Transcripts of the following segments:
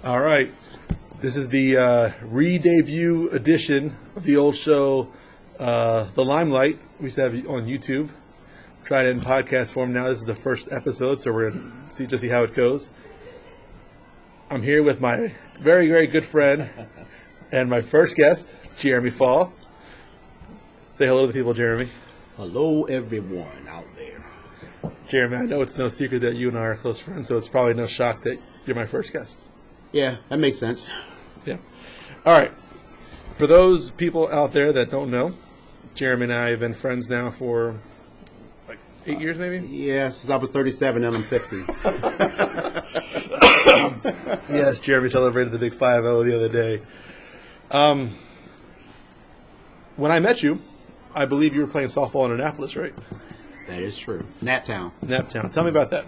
All right. This is the re-debut edition of the old show, The Limelight. We used to have it on YouTube. Tried it in podcast form now. This is the first episode, so we're going to see how it goes. I'm here with my very, very good friend and my first guest, Jeremy Fall. Say hello to the people, Jeremy. Hello, everyone out there. Jeremy, I know it's no secret that you and I are close friends, so it's probably no shock that you're my first guest. Yeah, that makes sense. Yeah. All right. For those people out there that don't know, Jeremy and I have been friends now for like 8 years, maybe? Yeah, since I was 37 and I'm 50. Yes, Jeremy celebrated the big 5-0 the other day. When I met you, I believe you were playing softball in Annapolis, right? That is true. Naptown. Naptown. Tell me about that.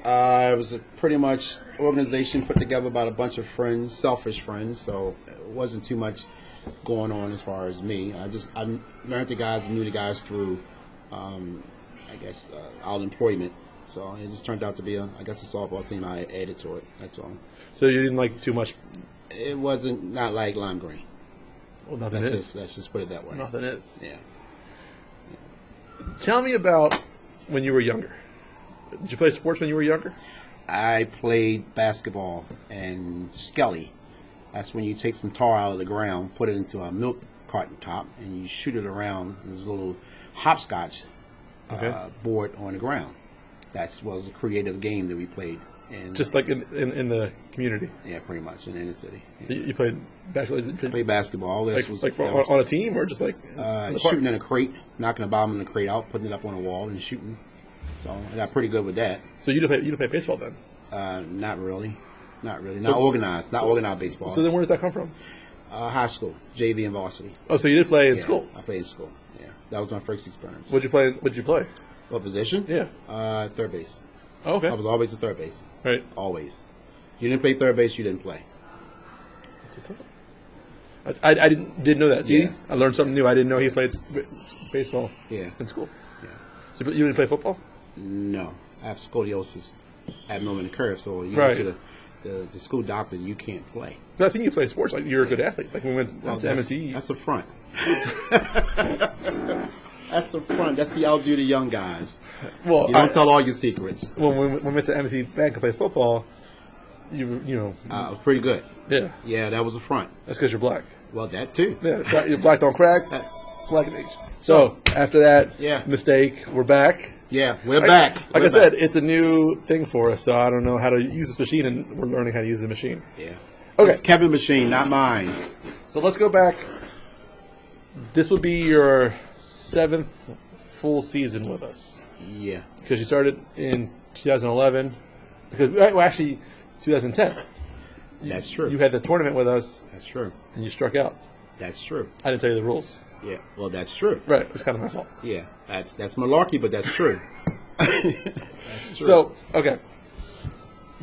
It was a pretty much organization put together by a bunch of friends, selfish friends, so it wasn't too much going on as far as me. I learned the guys and knew the guys through, our employment. So it just turned out to be, a softball team I added to it. That's all. So you didn't like too much? It wasn't not like lime green. Well, nothing is. Let's just put it that way. Nothing is. Yeah. Tell me about when you were younger. Did you play sports when you were younger? I played basketball and skelly. That's when you take some tar out of the ground, put it into a milk carton top, and you shoot it around. There's a little hopscotch board on the ground. That was a creative game that we played. And just like in the community? Yeah, pretty much, in the inner city. You played basketball? Played basketball. On a team or just like? Shooting in a crate, knocking the bottom of the crate out, putting it up on a wall and shooting. So I got pretty good with that. So you didn't play baseball then? Not really. Not So, organized. Not organized baseball. So then where does that come from? High school, JV and varsity. Oh, so you did play in school? I played in school. Yeah, that was my first experience. What'd you play? What position? Yeah. Third base. Oh, okay. I was always a third base. Right. Always. You didn't play third base, you didn't play. That's what's up. I didn't know that. See, Yeah. I learned something new. I didn't know he played baseball in school. Yeah. So you didn't play football? No. I have scoliosis, abnormal in the curve, so you right. go to the school doctor, you can't play. But I've seen you play sports. Like you're a good athlete. Like when we went to M&T. That's a front. That's a front. That's the outdo the young guys. Well, you don't tell all your secrets. When we went to M&T Bank to play football, you know. I was pretty good. Yeah. Yeah, that was a front. That's because you're black. Well, that too. Yeah, you're black don't crack. Black and age. So after that mistake, we're back. Yeah, we're back. Like I said, it's a new thing for us, so I don't know how to use this machine, and we're learning how to use the machine. Yeah. Okay. It's Kevin's machine, not mine. So let's go back. This would be your 7th full season with us. Yeah. Because you started in 2011. Well, actually, 2010. That's true. You had the tournament with us. That's true. And you struck out. That's true. I didn't tell you the rules. Yeah. Well, that's true. Right. It's kind of my fault. Yeah. That's malarkey, but that's true. That's true. So, okay.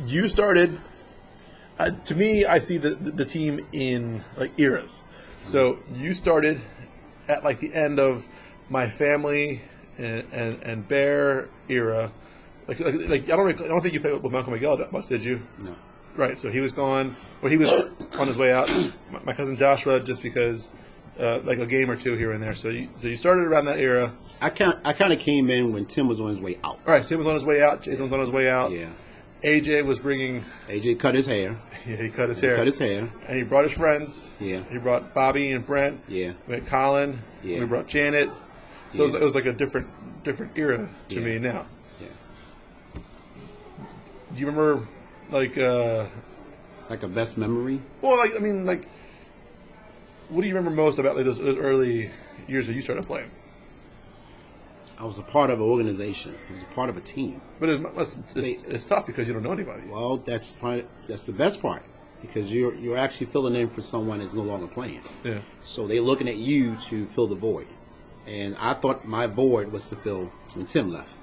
You started. To me, I see the team in like eras. So you started at like the end of my family and Bear era. Like I don't think you played with Malcolm Miguel that much, did you? No. Right. So he was gone. Well, he was on his way out. My cousin Joshua, just because like a game or two here and there. So you started around that era. I kind of came in when Tim was on his way out. All right. Tim was on his way out. Jason was on his way out. Yeah. AJ was bringing. AJ cut his hair. Yeah, he cut his hair. And he brought his friends. Yeah. He brought Bobby and Brent. Yeah. We had Colin. Yeah. We brought Janet. So it was like a different era to me now. Yeah. Do you remember like a best memory? Well, what do you remember most about like those early years that you started playing? I was a part of an organization. I was a part of a team. But it's tough because you don't know anybody. Well, that's the best part because you're actually filling in for someone that's no longer playing. Yeah. So they're looking at you to fill the void, and I thought my void was to fill when Tim left.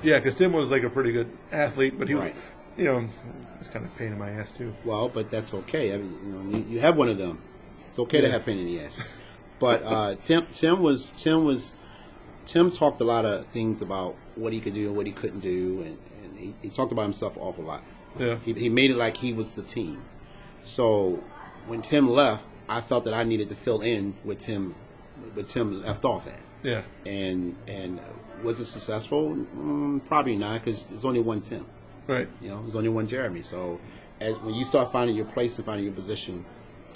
Yeah, because Tim was like a pretty good athlete, but he was, Right. it's kind of a pain in my ass too. Well, but that's okay. I mean, you have one of them. It's okay to have pain in the ass. But Tim talked a lot of things about what he could do and what he couldn't do, and he talked about himself an awful lot. Yeah. He made it like he was the team. So when Tim left, I felt that I needed to fill in with Tim left off at. Yeah. And was it successful? Probably not, because there's only one Tim. Right. There's only one Jeremy. So when you start finding your place and finding your position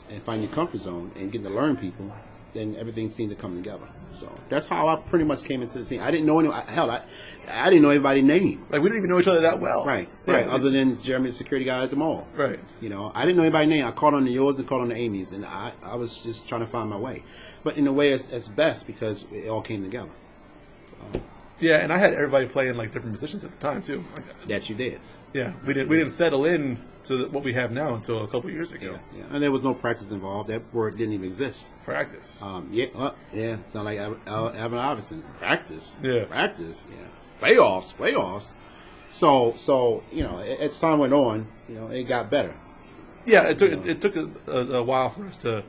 and finding your comfort zone and getting to learn people, then everything seemed to come together. So that's how I pretty much came into the team. I didn't know anyone. Hell, I didn't know everybody's name. Like, we didn't even know each other that well. Right. Yeah. Right. Other than Jeremy, the security guy at the mall. Right. I didn't know anybody's name. I called on the yours and called on the Amy's, and I was just trying to find my way. But in a way, it's best because it all came together. So, Yeah, and I had everybody playing like different positions at the time too. that you did. Yeah, we didn't settle in to what we have now until a couple years ago. Yeah. And there was no practice involved. That word didn't even exist. Practice. Yeah. Sound like Alvin Iverson. Practice. Yeah. Practice. Yeah. Playoffs. So as time went on, it got better. Yeah, it took a while for us to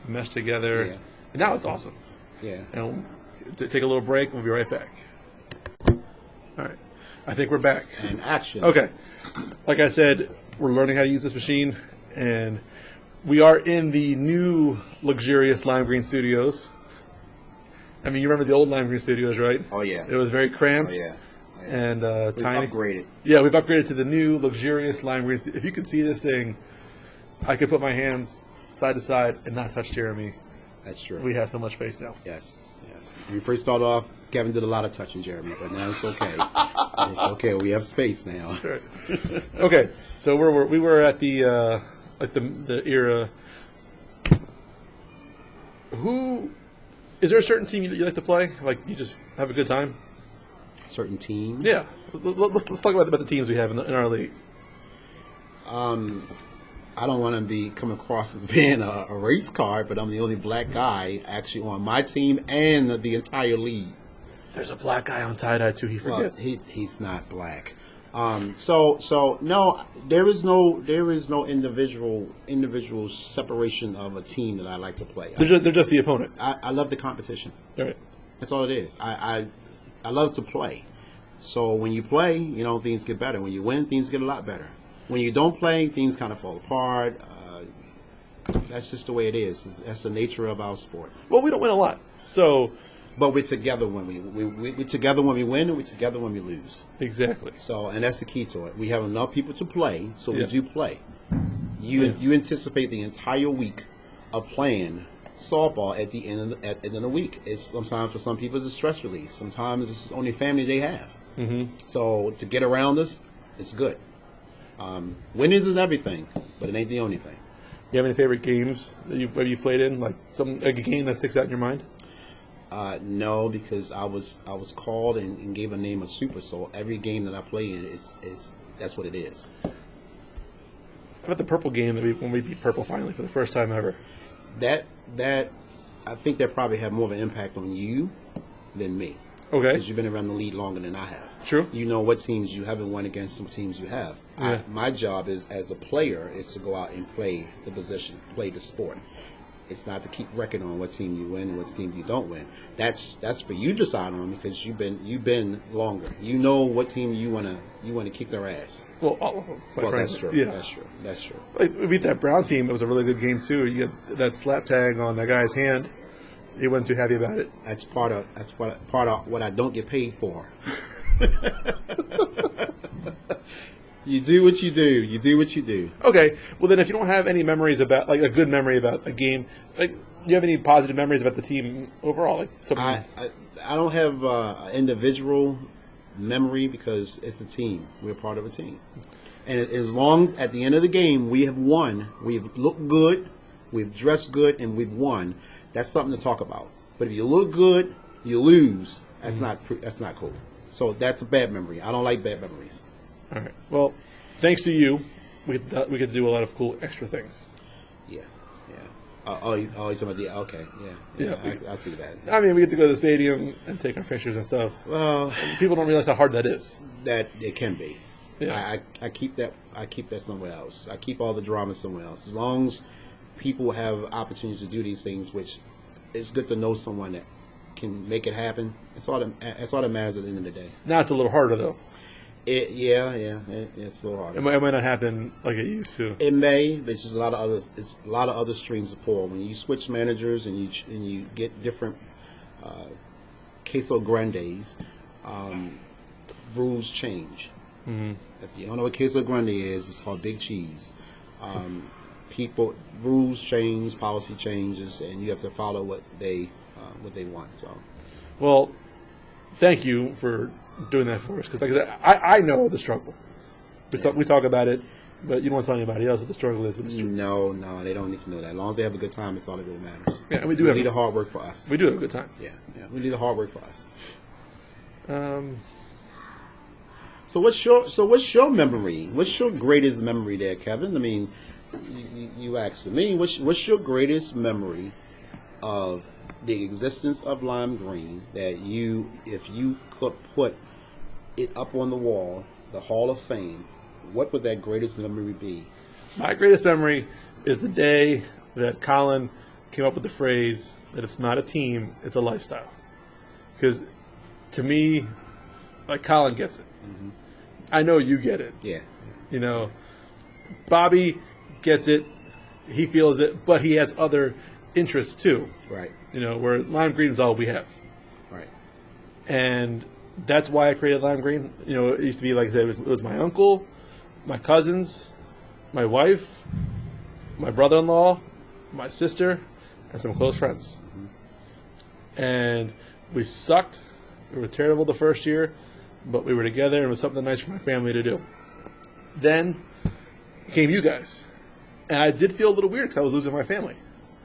mesh together, Yeah. and now it's awesome. Yeah. And take a little break, and we'll be right back. All right, I think we're back. And action. Okay, like I said, we're learning how to use this machine, and we are in the new luxurious Lime Green Studios. I mean, you remember the old Lime Green Studios, right? Oh yeah. It was very cramped. Oh yeah. And We've tiny. upgraded. Yeah, we've upgraded to the new luxurious Lime Green. If you could see this thing, I could put my hands side to side and not touch Jeremy. That's true. We have so much space now. Yes. When we first started off, Kevin did a lot of touching Jeremy, but now it's okay. It's okay. We have space now. Right. Okay, so we were at the era. Who is there a certain team you like to play? Like, you just have a good time? Certain team. Yeah. Let's talk about the teams we have in our league. I don't want to come across as being a race car, but I'm the only black guy actually on my team and the entire league. There's a black guy on tie-dye too. He forgets. Well, he's not black. So no, there is no individual separation of a team that I like to play. They're just the opponent. I love the competition. Right. That's all it is. I love to play. So when you play, things get better. When you win, things get a lot better. When you don't play, things kind of fall apart. That's just the way it is. That's the nature of our sport. Well, we don't win a lot, so. But we're together when we're together when we win, and we're together when we lose. Exactly. So, and that's the key to it. We have enough people to play, so we Yeah. do play. You anticipate the entire week of playing softball at the end of the week. It's sometimes for some people it's a stress release. Sometimes it's the only family they have. Mm-hmm. So to get around us, it's good. Winnings is everything, but it ain't the only thing. You have any favorite games that you've played in? Like a game that sticks out in your mind? No, because I was called and gave a name of Super. So every game that I play in is that's what it is. How about the purple game when we beat Purple finally for the first time ever? That I think that probably had more of an impact on you than me. Okay. Because you've been around the league longer than I have. True. You know what teams you haven't won against, some teams you have. Yeah. My job as a player is to go out and play the position, play the sport. It's not to keep record on what team you win and what team you don't win. That's for you to decide on because you've been longer. You know what team you wanna kick their ass. Well, That's true. Yeah. That's true. Like, we beat that Brown team. It was a really good game too. You get that slap tag on that guy's hand. He wasn't too happy about it. That's part of what I don't get paid for. You do what you do. You do what you do. Okay. Well, then, if you don't have any memories about, like, a good memory about a game, like, do you have any positive memories about the team overall? Like, something. I don't have an individual memory because it's a team. We're part of a team. And as long as at the end of the game we have won, we've looked good, we've dressed good, and we've won, that's something to talk about. But if you look good, you lose, that's not cool. So that's a bad memory. I don't like bad memories. All right. Well, thanks to you, we get to do a lot of cool extra things. Yeah. You're talking about the okay. Yeah. I see that. I mean, we get to go to the stadium and take our pictures and stuff. Well, People don't realize how hard that is. that it can be. Yeah. I keep that somewhere else. I keep all the drama somewhere else. As long as people have opportunities to do these things, which it's good to know someone that can make it happen. That's all that matters at the end of the day. Now it's a little harder, though. It's a little harder. It might not happen like it used to. It may, but it's just a lot of other strings to pull. When you switch managers and you get different queso grandes, rules change. Mm-hmm. If you don't know what queso grande is, it's called big cheese. Rules change, policy changes, and you have to follow what they want. So, well, thank you for doing that for us, because like I know the struggle. We talk about it, but you don't want to tell anybody else what the struggle is. No, they don't need to know that. As long as they have a good time, it's all that really matters. Yeah, and we need the hard work for us. We do have a good time. Yeah, we need the hard work for us. So what's your memory? What's your greatest memory there, Kevin? I mean, you asked me. What's your greatest memory of the existence of Lime Green that if you could put it up on the wall, the Hall of Fame, what would that greatest memory be? My greatest memory is the day that Colin came up with the phrase that it's not a team, it's a lifestyle. Because to me, like, Colin gets it. Mm-hmm. I know you get it. Yeah. You know, Bobby gets it, he feels it, but he has other interests too. Right. You know, whereas Lime Green is all we have. Right. And that's why I created Lime Green. You know, it used to be, like I said, it was my uncle, my cousins, my wife, my brother-in-law, my sister, and some close friends. Mm-hmm. And we sucked. We were terrible the first year, but we were together, and it was something nice for my family to do. Then came you guys. And I did feel a little weird because I was losing my family.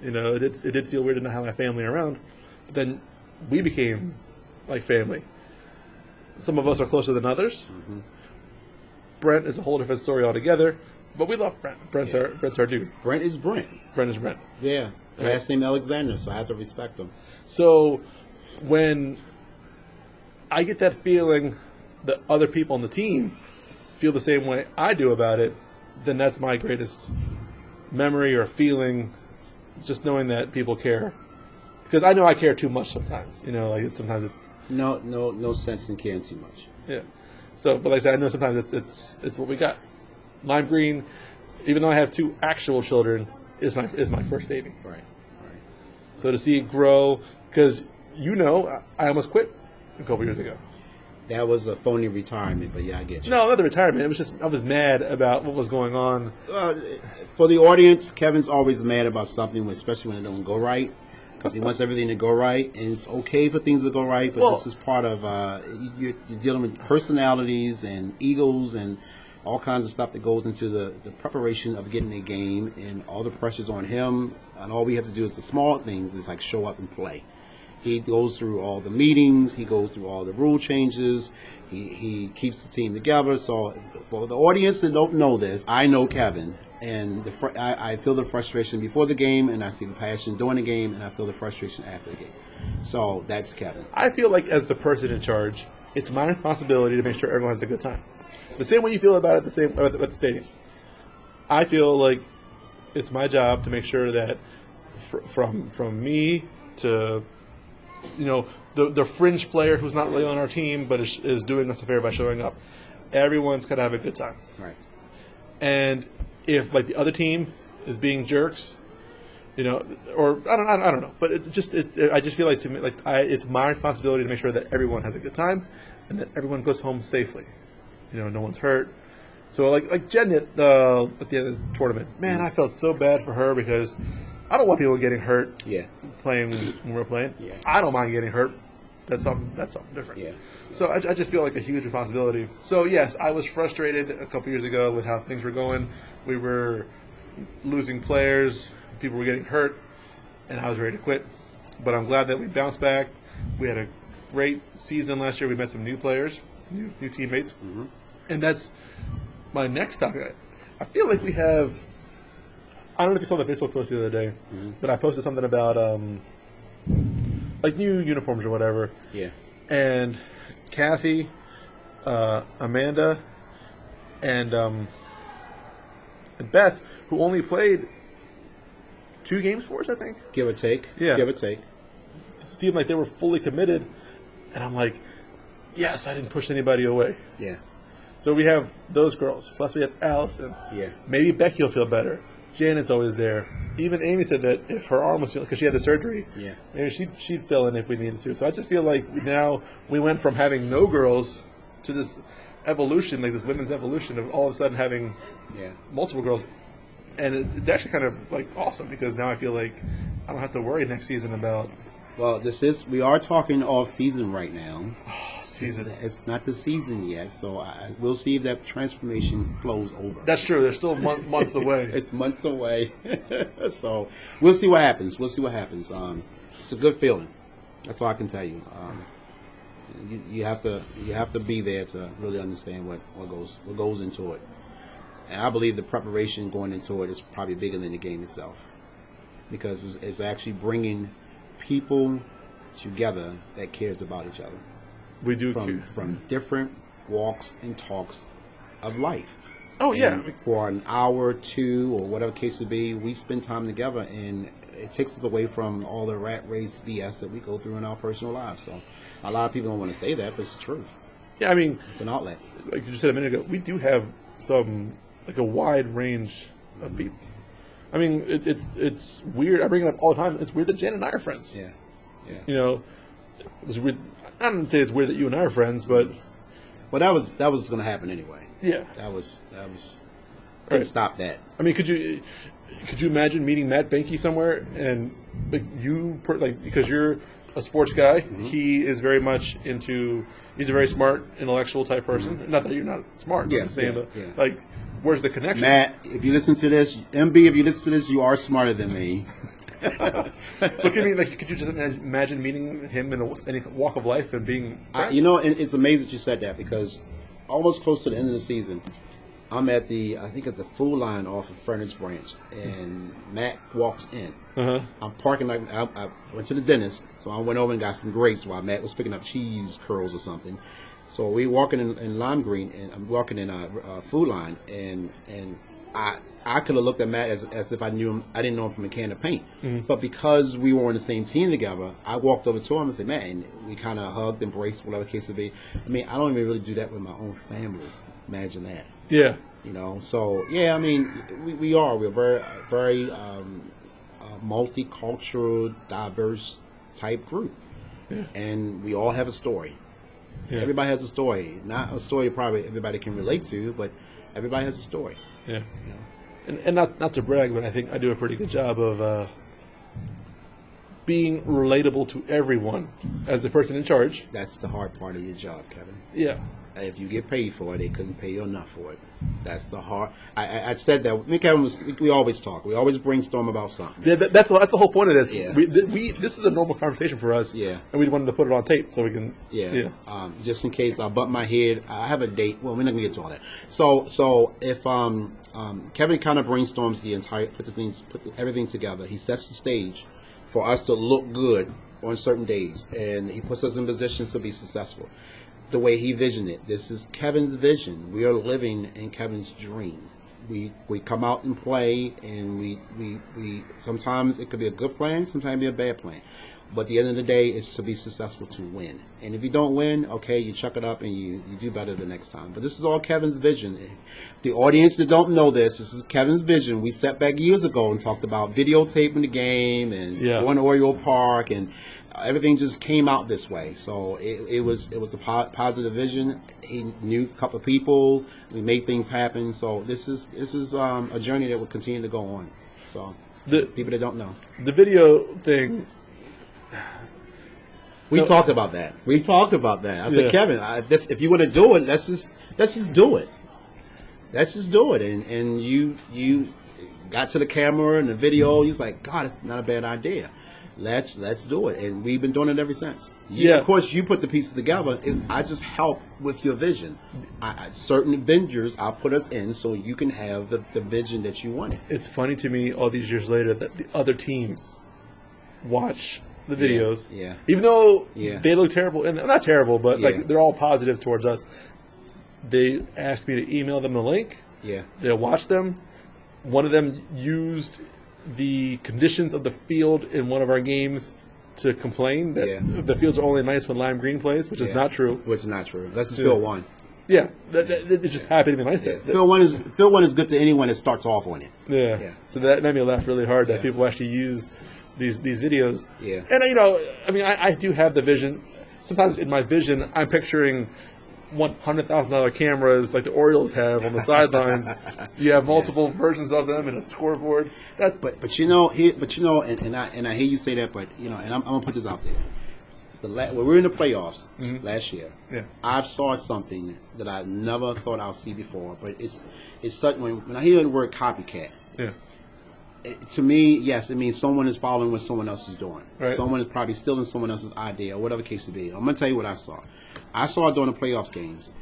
You know, it did feel weird to not have my family around. But then we became like family. Some of us are closer than others. Mm-hmm. Brent is a whole different story altogether. But we love Brent. Brent's our dude. Brent is Brent. Brent is Brent. Yeah. Last name Alexander, so I have to respect him. So when I get that feeling that other people on the team feel the same way I do about it, then that's my greatest memory or feeling, just knowing that people care. Because I know I care too much sometimes. You know, like sometimes it's... No sense in caring too much. Yeah. So, but like I said, I know sometimes it's what we got. Lime Green, even though I have 2 actual children, is my first baby. Right. So to see it grow, because you know, I almost quit a couple years ago. That was a phony retirement, but yeah, I get you. No, not the retirement. It was just I was mad about what was going on. For the audience, Kevin's always mad about something, especially when it don't go right, because he wants everything to go right, and it's okay for things to go right, but this is part of you're dealing with personalities and egos and all kinds of stuff that goes into the preparation of getting a game, and all the pressure's on him, and all we have to do is the small things, is like show up and play. He goes through all the meetings. He goes through all the rule changes. He keeps the team together. So for the audience that don't know this, I know Kevin, and I feel the frustration before the game, and I see the passion during the game, and I feel the frustration after the game. So that's Kevin. I feel like as the person in charge, it's my responsibility to make sure everyone has a good time. The same way you feel about it, at the stadium. I feel like it's my job to make sure that from me to, you know, the fringe player who's not really on our team but is doing us a favor by showing up, everyone's got to have a good time. Right. And if, like, the other team is being jerks, you know, or I don't know, but I just feel like, to me, like, it's my responsibility to make sure that everyone has a good time and that everyone goes home safely. You know, no one's hurt. So like Jen at the end of the tournament, man, I felt so bad for her because I don't want people getting hurt. Yeah. Playing when we're playing. Yeah. I don't mind getting hurt. That's something different. Yeah. So I just feel like a huge responsibility. So yes, I was frustrated a couple years ago with how things were going. We were losing players, people were getting hurt, and I was ready to quit. But I'm glad that we bounced back. We had a great season last year. We met some new players, new teammates, and that's my next topic. I feel like we have. I don't know if you saw the Facebook post the other day, but I posted something about like new uniforms or whatever. Yeah. And Kathy, Amanda, and Beth, who only played 2 games for us, I think. Give or take. Yeah. Give or take. Seemed like they were fully committed, and I'm like, yes, I didn't push anybody away. Yeah. So we have those girls. Plus we have Allison. Yeah. Maybe Becky will feel better. Janet's always there. Even Amy said that if her arm was feeling, because she had the surgery, maybe she'd fill in if we needed to. So I just feel like now we went from having no girls to this evolution, like this women's evolution of all of a sudden having multiple girls. And it's actually kind of like awesome because now I feel like I don't have to worry next season about. Well, we are talking off season right now. Season. It's not the season yet, so we'll see if that transformation flows over. That's true. They're still months away. It's months away, so we'll see what happens. It's a good feeling. That's all I can tell you. You have to be there to really understand what goes into it. And I believe the preparation going into it is probably bigger than the game itself, because it's actually bringing people together that cares about each other. We do from different walks and talks of life. Oh yeah. And for an hour or two or whatever case it be, we spend time together, and it takes us away from all the rat race BS that we go through in our personal lives. So a lot of people don't want to say that, but it's the truth. Yeah, I mean, it's an outlet. Like you just said a minute ago, we do have a wide range of people. I mean, it's weird. I bring it up all the time. It's weird that Jan and I are friends. Yeah. You know, it's weird. I don't say it's weird that you and I are friends, but that was going to happen anyway. Yeah, that was couldn't stop that. I mean, could you imagine meeting Matt Benke somewhere and because you're a sports guy, he is very much into. He's a very smart, intellectual type person. Not that you're not smart. I'm saying, but where's the connection? Matt, if you listen to this, MB, if you listen to this, you are smarter than me. Look at me, like, could you just imagine meeting him in any walk of life and being friends? It's amazing that you said that, because almost close to the end of the season, I'm at I think it's the food line off of Furnace Branch, and Matt walks in. I'm parking, I went to the dentist, so I went over and got some grapes while Matt was picking up cheese curls or something. So we walking in Lime Green, and I'm walking in a food line, and I could have looked at Matt as if I knew him. I didn't know him from a can of paint. But because we were on the same team together, I walked over to him and said, "Man," and we kind of hugged, embraced, whatever the case would be. I mean, I don't even really do that with my own family. Imagine that. Yeah. So, yeah, I mean, we're very, very multicultural, diverse type group. Yeah. And we all have a story. Yeah. Everybody has a story. Not a story probably everybody can relate to, but everybody has a story. Yeah. And not to brag, but I think I do a pretty good job of being relatable to everyone as the person in charge. That's the hard part of your job, Kevin. Yeah. If you get paid for it, they couldn't pay you enough for it. That's the hard. I said that. Me and Kevin we always talk. We always brainstorm about something. Yeah, that's the whole point of this. Yeah. This is a normal conversation for us. Yeah. And we wanted to put it on tape so we can. Yeah. Just in case I bump my head, I have a date. Well, we're not gonna get to all that. So if Kevin kind of brainstorms put everything together. He sets the stage for us to look good on certain days, and he puts us in positions to be successful. The way he visioned it. This is Kevin's vision. We are living in Kevin's dream. We come out and play, and we sometimes it could be a good plan, sometimes it be a bad plan. But at the end of the day, it's to be successful, to win. And if you don't win, okay, you chuck it up and you do better the next time. But this is all Kevin's vision. The audience that don't know this is Kevin's vision. We sat back years ago and talked about videotaping the game and going to Oriole Park, and everything just came out this way. So it was a positive vision. He knew a couple of people. We made things happen. So this is a journey that will continue to go on. So people that don't know the video thing. We talked about that. I said, Kevin, if you want to do it, let's just do it. Let's just do it. And you got to the camera and the video. You was like, God, it's not a bad idea. Let's do it. And we've been doing it ever since. Of course, you put the pieces together. I just help with your vision. Certain vendors, I'll put us in so you can have the vision that you wanted. It's funny to me all these years later that the other teams watch the videos. Yeah. Even though they look terrible, and not terrible, but like they're all positive towards us. They asked me to email them the link. Yeah. They'll watch them. One of them used the conditions of the field in one of our games to complain that the fields are only nice when Lime Green plays, which is not true. Which is not true. Let's just field one. Yeah, it just happened to be nice. Yeah. Field one is good to anyone that starts off on it. Yeah. So that made me laugh really hard that people actually use these videos. Yeah. And I do have the vision. Sometimes in my vision, I'm picturing $100,000 cameras like the Orioles have on the sidelines. You have multiple versions of them and a scoreboard. But and I hear you say that, but and I'm gonna put this out there. When we were in the playoffs last year, I saw something that I never thought I'd see before. But it's such when I hear the word copycat. Yeah. To me, yes, it means someone is following what someone else is doing. Right. Someone is probably stealing someone else's idea, or whatever the case may be. I'm going to tell you what I saw. I saw during the playoffs games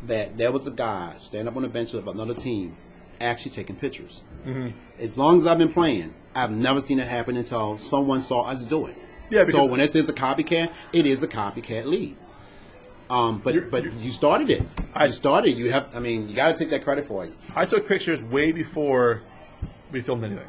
that there was a guy standing up on the bench of another team actually taking pictures. Mm-hmm. As long as I've been playing, I've never seen it happen until someone saw us do it. Yeah, so when it says a copycat, it is a copycat league. But you started it. I started. You got to take that credit for it. I took pictures way before we filmed anything.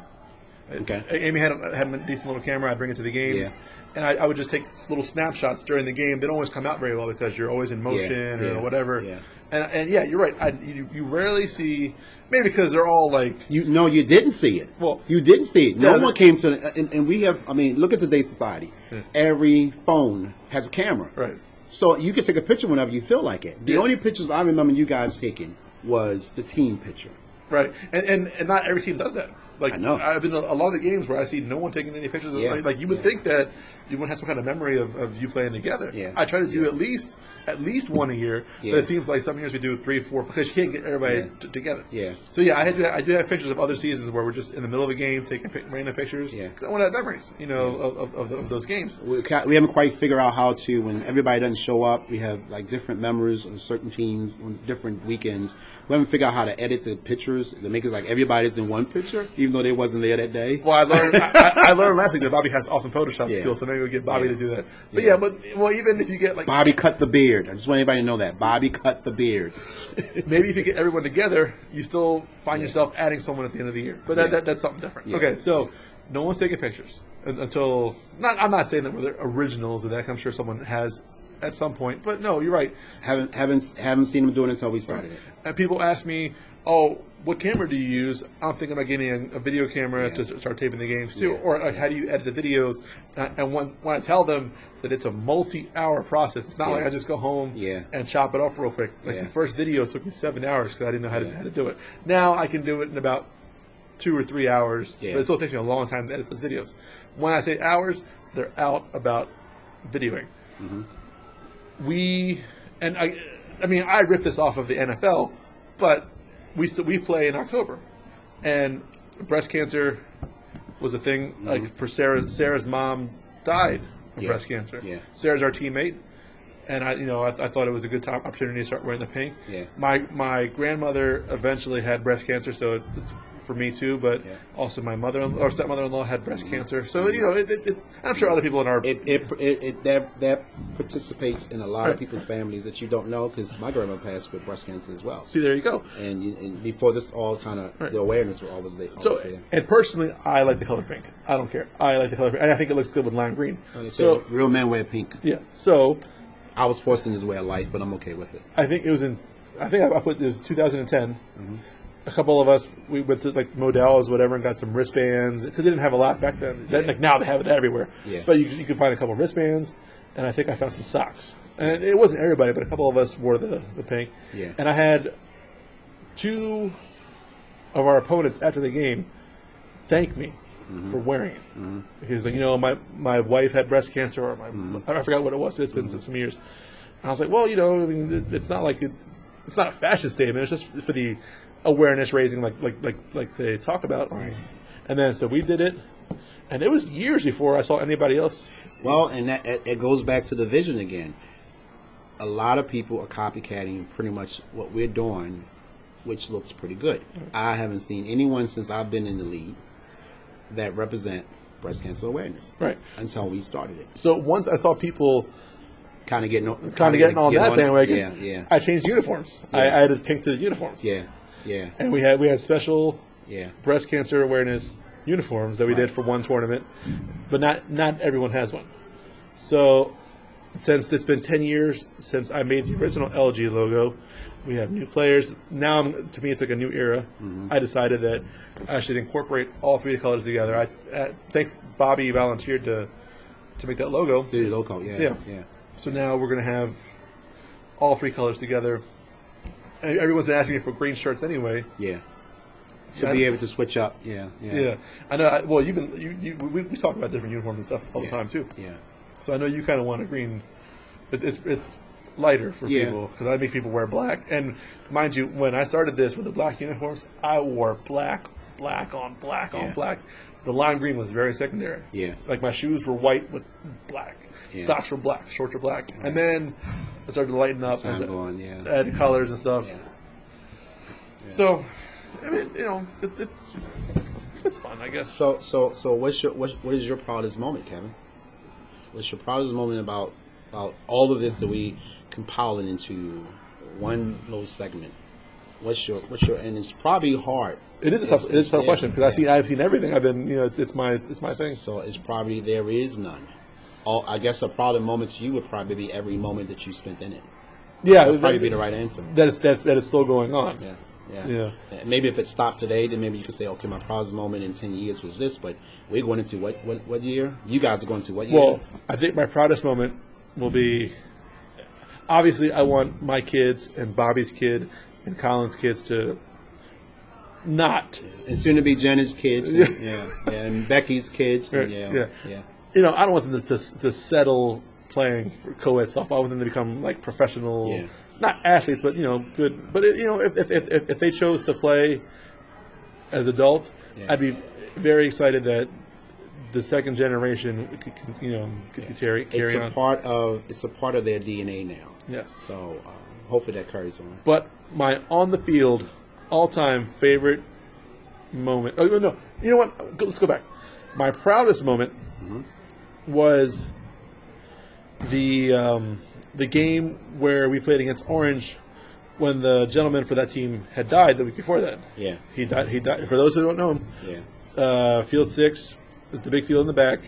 Okay. Amy had a decent little camera. I'd bring it to the games, and I would just take little snapshots during the game. They don't always come out very well because you're always in motion or whatever. Yeah. And you're right. You rarely see, maybe because they're all like you didn't see it. Well, you didn't see it. No one came to, and we have. Look at today's society. Yeah. Every phone has a camera. Right. So you can take a picture whenever you feel like it. The only pictures I remember you guys taking was the team picture. Right. And not every team does that. Like, I know. I've been to a lot of the games where I see no one taking any pictures. Like you would think that you would have some kind of memory of you playing together. Yeah. I try to do at least one a year. Yeah. But it seems like some years we do 3, 4 because you can't get everybody together. Yeah. So I do have pictures of other seasons where we're just in the middle of the game taking random pictures. Yeah. I want to have memories, of those games. We haven't quite figured out how to, when everybody doesn't show up, we have like different memories of certain teams on different weekends. We haven't figured out how to edit the pictures to make it like everybody's in one picture, even though they wasn't there that day. Well, I learned last week that Bobby has awesome Photoshop skills, so maybe we'll get Bobby to do that. But even if you get like Bobby cut the beard. I just want anybody to know that Bobby cut the beard. Maybe if you get everyone together, you still find yourself adding someone at the end of the year. But that's something different. Yeah. Okay, so no one's taking pictures until. I'm not saying that we're the originals of that. I'm sure someone has at some point. But no, you're right. Haven't seen them doing it until we started it. And people ask me, "Oh, what camera do you use?" I'm thinking about getting a video camera to start taping the games too. Or like, how do you edit the videos? And when I tell them that it's a multi-hour process, it's not like I just go home and chop it up real quick. Like the first video took me 7 hours because I didn't know how to do it. Now I can do it in about 2 or 3 hours, but it still takes me a long time to edit those videos. When I say hours, they're out about videoing. Mm-hmm. I ripped this off of the NFL, but we play in October, and breast cancer was a thing. Mm-hmm. Like for Sarah's mom died of breast cancer. Yeah. Sarah's our teammate, and I thought it was a good opportunity to start wearing the pink. Yeah. My grandmother eventually had breast cancer, so it's for me too. But also my stepmother-in-law had breast cancer. So I'm sure other people in our that participates in a lot of people's families that you don't know, because my grandma passed with breast cancer as well. See, there you go. And before this, all kind of the awareness was always there. And personally, I like the color pink. I don't care. I like the color pink, and I think it looks good with lime green. So real men wear pink. Yeah. So I was forced in his way of life, but I'm okay with it. I think I put it was 2010. Mm-hmm. A couple of us, we went to like Modell's, whatever, and got some wristbands because they didn't have a lot back then. Like now they have it everywhere. Yeah. But you could find a couple of wristbands, and I think I found some socks. And it wasn't everybody, but a couple of us wore the pink. Yeah. And I had 2 of our opponents after the game thank me for wearing it. Mm-hmm. Because my wife had breast cancer, or I forgot what it was. It's been some years. And I was like, well, it's not like it's not a fashion statement. It's just for the awareness raising, like they talk about. Right. And then so we did it, and it was years before I saw anybody else. Well, and it goes back to the vision again. A lot of people are copycatting pretty much what we're doing, which looks pretty good. Right. I haven't seen anyone since I've been in the league that represent breast cancer awareness. Right. Until we started it. So once I saw people kind of getting on that bandwagon, I changed uniforms. Yeah. I added pink to the uniforms. Yeah. Yeah. And we had special breast cancer awareness uniforms that we did for one tournament, but not everyone has one. So since it's been 10 years since I made the original LG logo, We have new players. Now, to me, it's like a new era. I decided that I should incorporate all three colors together. I think Bobby volunteered to make that logo. The logo, yeah. So now we're going to have all three colors together. And everyone's been asking me for green shirts anyway. Yeah. To be able to switch up, yeah. I know. Well, we talk about different uniforms and stuff all the time too. Yeah. So I know you kind of want a green. It's lighter for people because I make people wear black. And mind you, when I started this with the black uniforms, I wore black on black on black. The lime green was very secondary. Yeah. Like my shoes were white with black. Yeah. Socks were black. Shorts were black. Right. And then I started to lighten up. Add colors and stuff. Yeah. So, I mean, it's fun, I guess. So what is your proudest moment, Kevin? What's your proudest moment about all of this that we compiled into one little segment? What's your and it's probably hard. It is a tough question because I've seen everything. I've been it's my thing. So it's probably there is none. I guess a proudest moment to you would probably be every moment that you spent in it. Yeah, that would probably be the right answer. That it's still going on. Yeah. Maybe if it stopped today, then maybe you could say, okay, my proudest moment in 10 years was this. But we're going into what year? You guys are going to what year? Well, I think my proudest moment will be, obviously, I want my kids and Bobby's kid and Colin's kids to not. And soon to be Jenna's kids. And Becky's kids. And, yeah. I don't want them to settle playing for co-ed softball. I want them to become like professional, not athletes, but good. But if they chose to play as adults, I'd be very excited that the second generation could carry on. It's a part of their DNA now. Yes. So hopefully that carries on. But my on the field all-time favorite moment. Oh no! You know what? Let's go back. My proudest moment was the game where we played against Orange when the gentleman for that team had died the week before that. Yeah. He died. For those who don't know him, Field 6 is the big field in the back,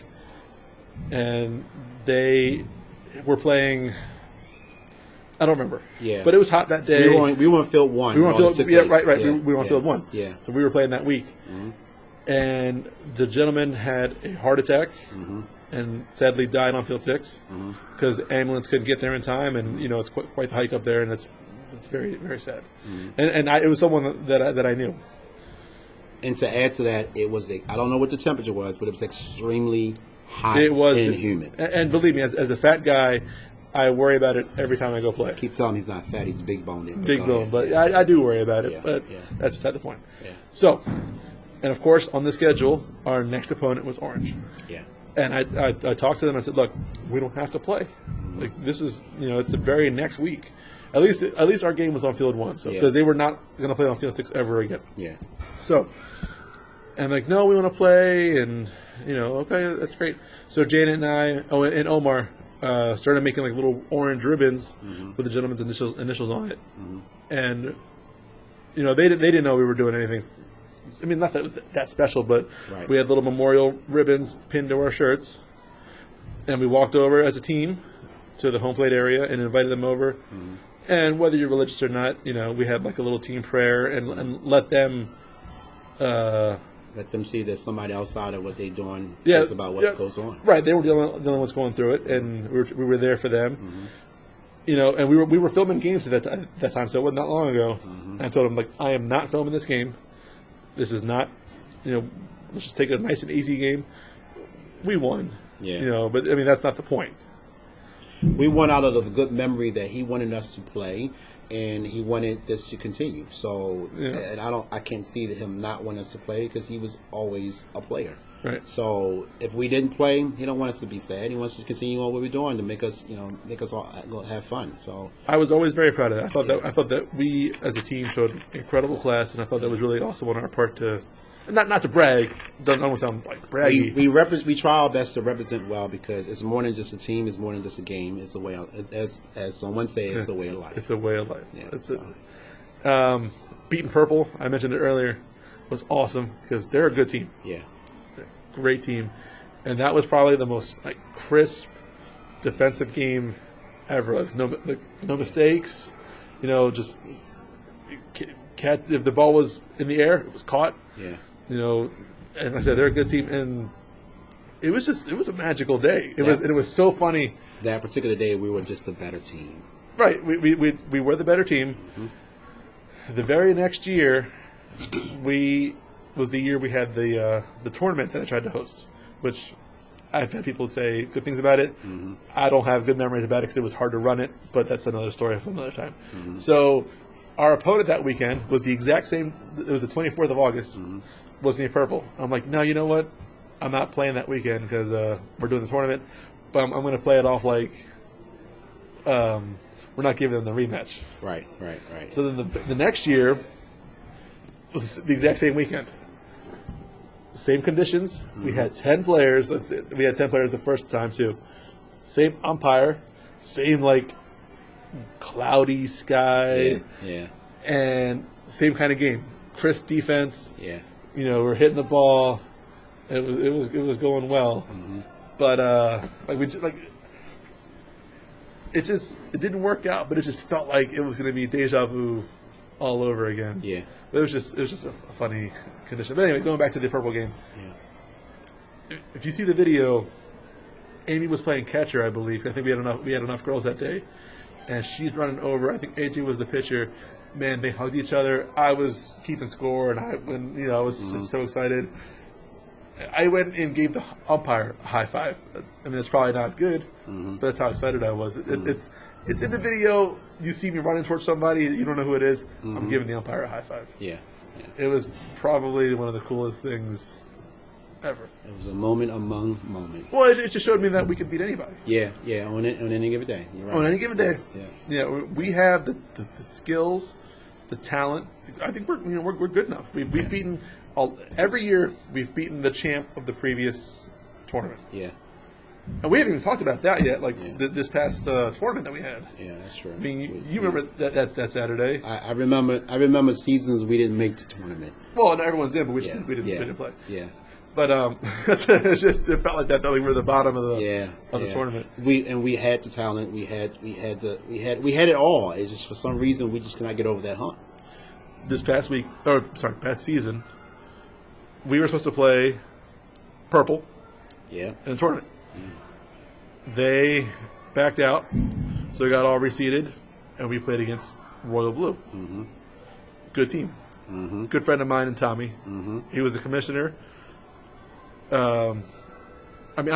and they were playing. I don't remember. Yeah. But it was hot that day. We were on Field 1. We were on Field. Yeah, right. Yeah. We were on Field 1. Yeah. So we were playing that week, and the gentleman had a heart attack. And sadly died on Field 6 because the ambulance couldn't get there in time, and it's quite the hike up there, and it's very, very sad. And it was someone that I knew. And to add to that, it was I don't know what the temperature was, but it was extremely hot. It was and humid. And believe me, as a fat guy, I worry about it every time I go play. I keep telling him he's not fat; he's big boned. Big bone, but I do worry about it. That's beside the point. Yeah. So, and of course, on the schedule, our next opponent was Orange. Yeah. And I talked to them. I said, "Look, we don't have to play. Like this is, it's the very next week. At least our game was on Field 1, so because they were not going to play on Field 6 ever again. Yeah. So, and like, no, we want to play, and okay, that's great. So Janet and I, and Omar, started making like little orange ribbons with the gentleman's initials on it, and they didn't know we were doing anything. I mean, not that it was that special, but we had little memorial ribbons pinned to our shirts, and we walked over as a team to the home plate area and invited them over. And whether you're religious or not, we had like a little team prayer and let them see that somebody outside of what they're doing cares about what goes on. Right, they were the only ones going through it, and we were there for them. And we were filming games at that time, so it wasn't that long ago. And I told them, like, I am not filming this game. This is not, let's just take it a nice and easy game. We won, but I mean that's not the point. We won out of the good memory that he wanted us to play, and he wanted this to continue. So, and I can't see him not wanting us to play because he was always a player. Right. So if we didn't play, he don't want us to be sad. He wants us to continue on what we're doing to make us all go have fun. So I was always very proud of that. I thought that we as a team showed incredible class, and I thought that was really awesome on our part to not to brag. Don't almost sound like braggy. We try our best to represent well because it's more than just a team. It's more than just a game. It's a way of, as someone said, it's a way of life. It's a way of life. Yeah, beating Purple, I mentioned it earlier, was awesome because they're a good team. Yeah. Great team, and that was probably the most crisp defensive game ever. No mistakes. just catch. If the ball was in the air, it was caught. Yeah. And like I said, they're a good team, and it was a magical day. It was so funny. That particular day, we were just a better team. Right, we were the better team. Mm-hmm. The very next year, was the year we had the tournament that I tried to host, which I've had people say good things about it. Mm-hmm. I don't have good memories about it because it was hard to run it, but that's another story for another time. Mm-hmm. So our opponent that weekend was the exact same. It was the 24th of August. Mm-hmm. Was near purple. I'm like, no, you know what? I'm not playing that weekend because we're doing the tournament, but I'm going to play it off like we're not giving them the rematch. Right. So then the next year was the exact same weekend. Same conditions. Mm-hmm. We had 10 players. We had 10 players the first time too. Same umpire. Same cloudy sky. Yeah. And same kind of game. Crisp defense. Yeah. We're hitting the ball. It was going well. Mm-hmm. But it didn't work out. But it just felt like it was going to be deja vu all over again. Yeah. But it was just a funny condition. But anyway, going back to the purple game. Yeah. If you see the video, Amy was playing catcher, I believe. I think we had enough girls that day, and she's running over. I think AJ was the pitcher. Man, they hugged each other. I was keeping score, and I was just so excited. I went and gave the umpire a high five. I mean, it's probably not good, but that's how excited I was. It's in the video. You see me running towards somebody, you don't know who it is. I'm giving the umpire a high five. Yeah. It was probably one of the coolest things ever. It was a moment among moments. Well, it just showed me that we could beat anybody. Yeah, on any given day. You're right. On any given day. Yeah. We have the skills, the talent. I think we're good enough. We've beaten every year. We've beaten the champ of the previous tournament. Yeah. And we haven't even talked about that yet. This past tournament that we had. Yeah, that's true. I mean, you remember that Saturday? I remember seasons we didn't make the tournament. Well, and everyone's in, but we didn't play. Yeah. But it felt like that. We were the bottom of the tournament. We had the talent. We had it all. It's just for some reason we just cannot get over that hump. This past season, we were supposed to play purple. Yeah. In the tournament. They backed out, so we got all reseeded, and we played against Royal Blue. Mm-hmm. Good team. Mm-hmm. Good friend of mine and Tommy. Mm-hmm. He was the commissioner. I'm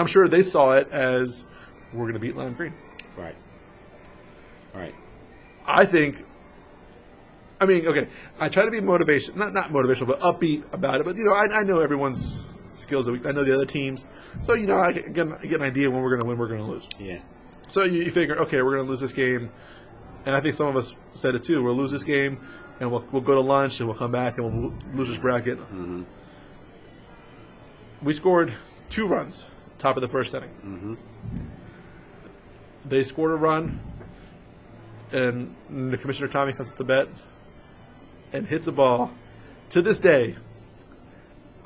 sure they saw it as we're going to beat Lime Green. Right. I think. Okay. I try to be not motivational, but upbeat about it. But I know everyone's skills. I know the other teams, so I get an idea when we're going to win, we're going to lose. Yeah. So you figure, okay, we're going to lose this game, and I think some of us said it too. We'll lose this game, and we'll go to lunch, and we'll come back, and we'll lose this bracket. Mm-hmm. We scored 2 runs, top of the first inning. Mm-hmm. They scored a run, and the commissioner Tommy comes up the bat and hits a ball. To this day,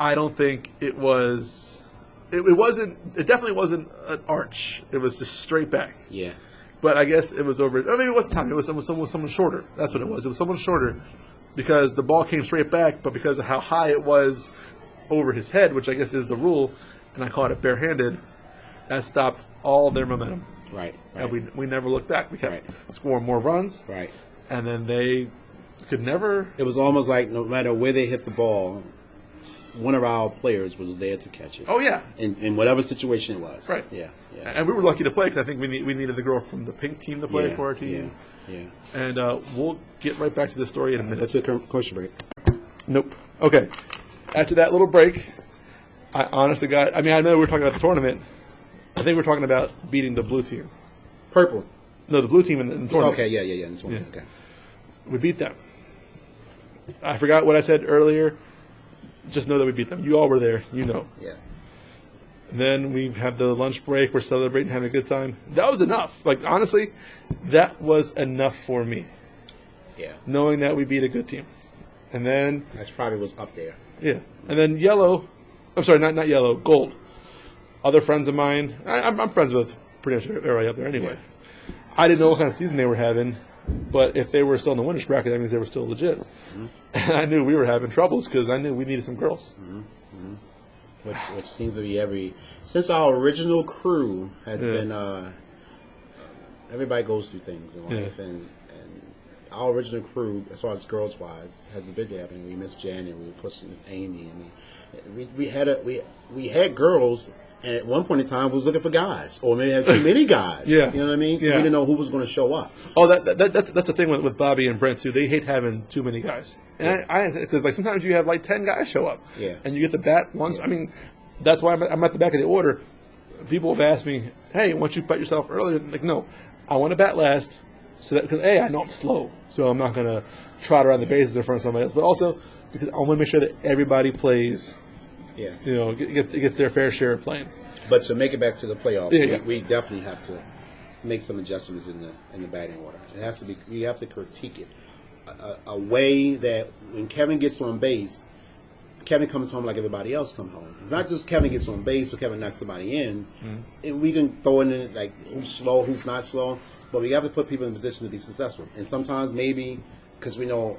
I don't think it was. It wasn't. It definitely wasn't an arch. It was just straight back. Yeah. But I guess it was over. I mean, it wasn't Tommy. It was someone shorter. That's what it was. It was someone shorter because the ball came straight back, but because of how high it was over his head, which I guess is the rule, and I caught it barehanded, that stopped all their momentum. Right. And we never looked back. We kept scoring more runs. Right. And then they could never. It was almost like no matter where they hit the ball, one of our players was there to catch it. Oh, yeah. In whatever situation it was. Right. Yeah. And we were lucky to play because I think we needed the girl from the pink team to play for our team. Yeah. And we'll get right back to the story in a minute. Let's take a commercial break. Nope. Okay. After that little break, I honestly got. I know we were talking about the tournament. I think we're talking about beating the blue team. Purple. No, the blue team in the tournament. Okay, yeah. In the tournament. Yeah. Okay. We beat them. I forgot what I said earlier. Just know that we beat them. You all were there. Yeah. And then we have the lunch break. We're celebrating, having a good time. That was enough. Honestly, that was enough for me. Yeah. Knowing that we beat a good team. And then... That's probably was up there. Yeah. And then yellow... I'm sorry, not yellow. Gold. Other friends of mine... I'm friends with pretty much everybody up there anyway. Yeah. I didn't know what kind of season they were having. But if they were still in the winners bracket, that means they were still legit. Mm-hmm. And I knew we were having troubles because I knew we needed some girls. Mm-hmm. Mm-hmm. Which seems to be since our original crew has been. Everybody goes through things in life, and our original crew, as far as girls wise, hasn't been there. I mean, we missed Jan and we were pushing Miss Amy, and we had girls. And at one point in time, we was looking for guys, or maybe had too many guys. Yeah. You know what I mean? So we didn't know who was going to show up. Oh, that's the thing with Bobby and Brent too. They hate having too many guys, and because like sometimes you have like 10 guys show up, and you get the bat once. I mean, that's why I'm at the back of the order. People have asked me, "Hey, why don't you bet yourself earlier?" Like, no, I want to bat last, so that because I know I'm slow, so I'm not going to trot around the bases in front of somebody else. But also because I want to make sure that everybody plays. Yeah, you know, gets their fair share of playing. But to make it back to the playoffs, we definitely have to make some adjustments in the batting order. It has to be. You have to critique it a way that when Kevin gets on base, Kevin comes home like everybody else comes home. It's not just Kevin gets on base or Kevin knocks somebody in. And we can throw in like who's slow, who's not slow, but we have to put people in a position to be successful. And sometimes maybe because we know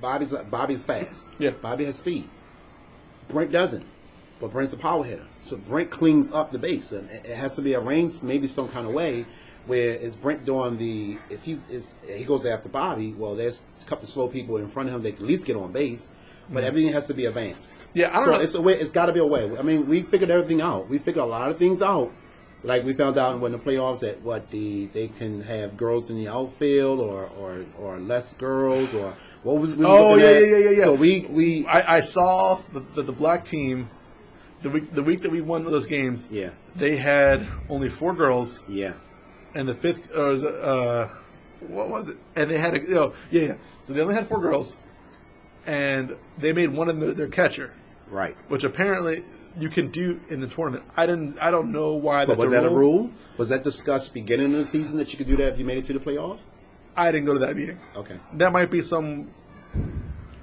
Bobby's fast. Yeah, Bobby has speed. Brent doesn't, but Brent's a power hitter. So Brent cleans up the base, and it has to be arranged maybe some kind of way where is Brent doing he goes after Bobby. Well, there's a couple of slow people in front of him that can at least get on base, but everything has to be advanced. Yeah, I don't know. It's a way. It's got to be a way. I mean, we figured everything out. We figured a lot of things out. Like we found out in the playoffs that they can have girls in the outfield or less girls or what was we yeah. So I saw the black team the week that we won those games. Yeah, they had only 4 girls. Yeah, and the fifth what was it? And they had So they only had 4 girls, and they made one of them their catcher. Right. Which apparently you can do in the tournament. I don't know why that's a rule. Was that discussed beginning of the season that you could do that if you made it to the playoffs? I didn't go to that meeting. Okay. That might be some.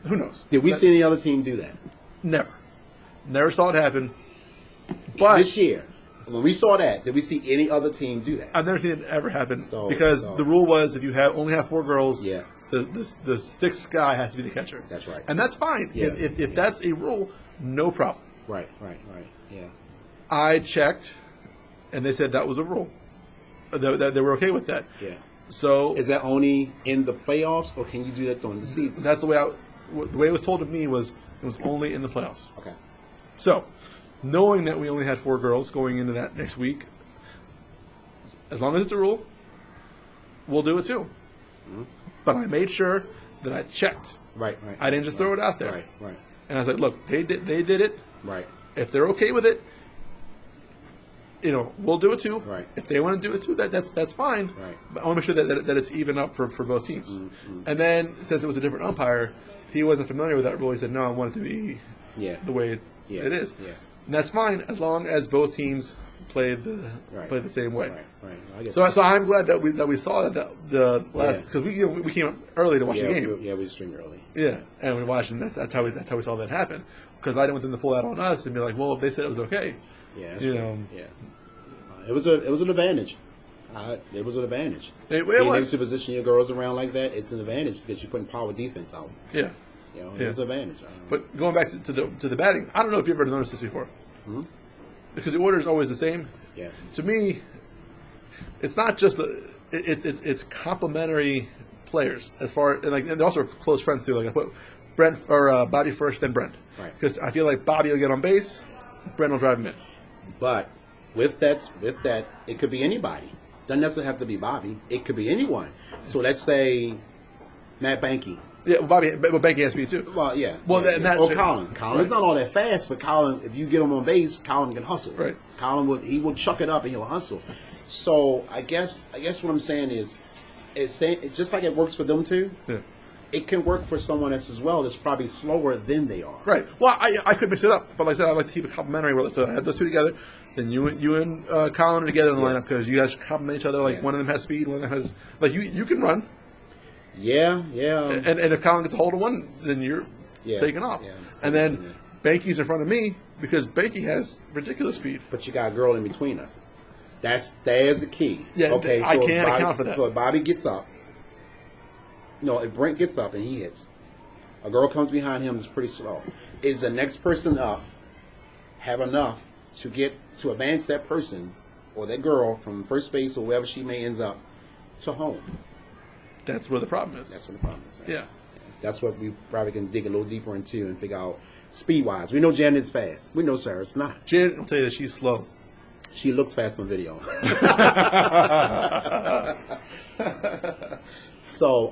Who knows? Did we see any other team do that? Never saw it happen. But this year, when we saw that, did we see any other team do that? I've never seen it ever happen because the rule was if you only have 4 girls, the 6th guy has to be the catcher. That's right, and that's fine. Yeah. If that's a rule, no problem. Right. Yeah. I checked, and they said that was a rule. That they were okay with that. Yeah. So is that only in the playoffs, or can you do that during the season? That's the way it was told to me was it was only in the playoffs. Okay. So, knowing that we only had 4 girls going into that next week, as long as it's a rule, we'll do it too. Mm-hmm. But I made sure that I checked. Right. I didn't just throw it out there. Right. And I was like, look, they did it. Right. If they're okay with it, we'll do it too. Right. If they want to do it too, that's fine. Right. But I want to make sure that it's even up for both teams. Mm-hmm. And then, since it was a different umpire, he wasn't familiar with that rule. He said, no, I want it to be the way it is. Yeah. And that's fine as long as both teams played the same way. Right. So I'm glad that we saw that the last because we came up early to watch the game. We streamed early. Yeah, and we watched, and that's how we saw that happen. Because I didn't want them to pull that on us and be like, well, if they said it was okay. Yeah. Yeah. It was an advantage. It was an advantage. It Being was. able to position your girls around like that, it's an advantage because you're putting power defense out. Yeah. It's an advantage. But going back to the batting, I don't know if you've ever noticed this before. Mm-hmm. Because the order is always the same. Yeah. To me, it's not just it's complementary players as far and they're also close friends too. Like I put Brent or Bobby first, then Brent. Right. Because I feel like Bobby will get on base, Brent will drive him in. But with that, it could be anybody. Doesn't necessarily have to be Bobby. It could be anyone. So let's say Matt Banky. Yeah, but Banky has speed too. Well, yeah. Well, or Colin. Colin's not all that fast, but Colin, if you get him on base, Colin can hustle. Right. Colin will chuck it up and he'll hustle. So I guess what I'm saying is, it's just like it works for them two. Yeah. It can work for someone else as well that's probably slower than they are. Right. Well, I could mix it up, but like I said, I like to keep it complementary. So I have those two together. Then you and Colin are together in the lineup because you guys complement each other. Like one of them has speed, one of them has you can run. Yeah. And if Colin gets a hold of one, then you're taking off. Yeah. And then Banky's in front of me because Banky has ridiculous speed. But you got a girl in between us. There's the key. Yeah. Okay. I can't account for that. So if Bobby gets up, No, if Brent gets up and he hits, a girl comes behind him that's pretty slow. Is the next person up have enough to advance that person or that girl from first base or wherever she may ends up to home? That's where the problem is. That's what the problem is. Right? Yeah. That's what we probably can dig a little deeper into and figure out speed-wise. We know Janet's fast. We know Sarah's not. Janet will tell you that she's slow. She looks fast on video. So,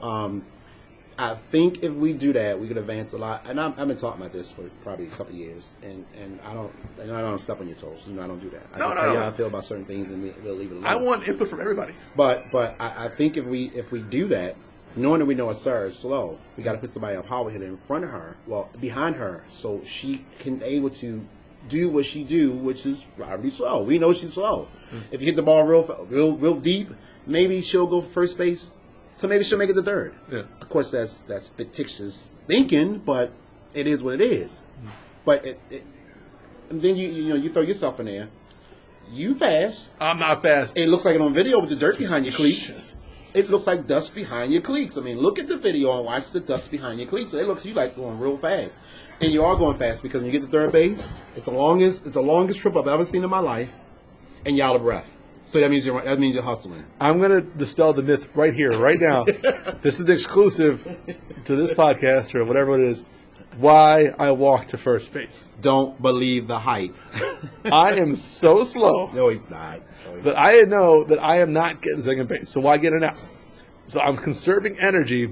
I think if we do that, we could advance a lot. And I've been talking about this for probably a couple of years, and I don't step on your toes. You know, I don't do that. I just tell you how I feel about certain things, and we'll leave it alone. I want input from everybody. But I think if we do that, knowing that we know Sarah is slow, we got to put somebody up power hitter in front of her, well, behind her, so she can able to do what she do, which is probably slow. We know she's slow. If you hit the ball real deep, maybe she'll go for first base. So maybe she'll make it to third. Yeah. Of course, that's fictitious thinking, but it is what it is. But and then you throw yourself in there. You fast. I'm not fast. It looks like it on video with the dirt behind your cleats. It looks like dust behind your cleats. I mean, look at the video and watch the dust behind your cleats. So it looks you like going real fast, and you are going fast because when you get to third base, it's the longest trip I've ever seen in my life, and you're out of breath. So that means you're hustling. I'm going to dispel the myth right here, right now. This is exclusive to this podcast or whatever it is. Why I walk to first base. Don't believe the hype. I am so slow. No, he's not. That I know that I am not getting second base. So why get it out? So I'm conserving energy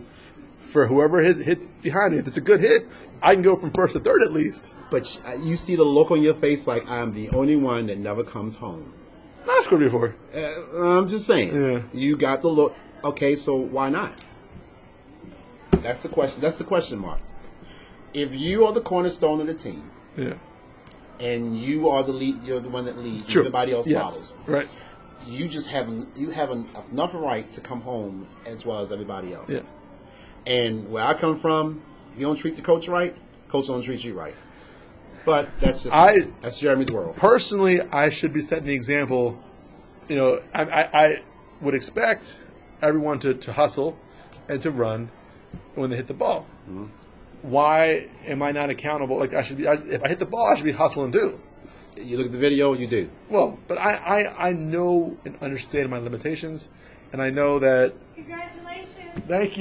for whoever hits behind me. If it's a good hit, I can go from first to third at least. But you see the look on your face like I'm the only one that never comes home. I scored before. I'm just saying. Yeah. You got the look. Okay, so why not? That's the question. That's the question mark. If you are the cornerstone of the team, yeah, and you are the lead, you're the one that leads. True. Everybody else follows. Right. You just have enough right to come home as well as everybody else. Yeah. And where I come from, if you don't treat the coach right, coach don't treat you right. But that's Jeremy's world. Personally, I should be setting the example. You know, I would expect everyone to hustle and to run when they hit the ball. Mm-hmm. Why am I not accountable? Like if I hit the ball, I should be hustling too. You look at the video, you do. Well, but I know and understand my limitations, and I know that. Congratulations! Thank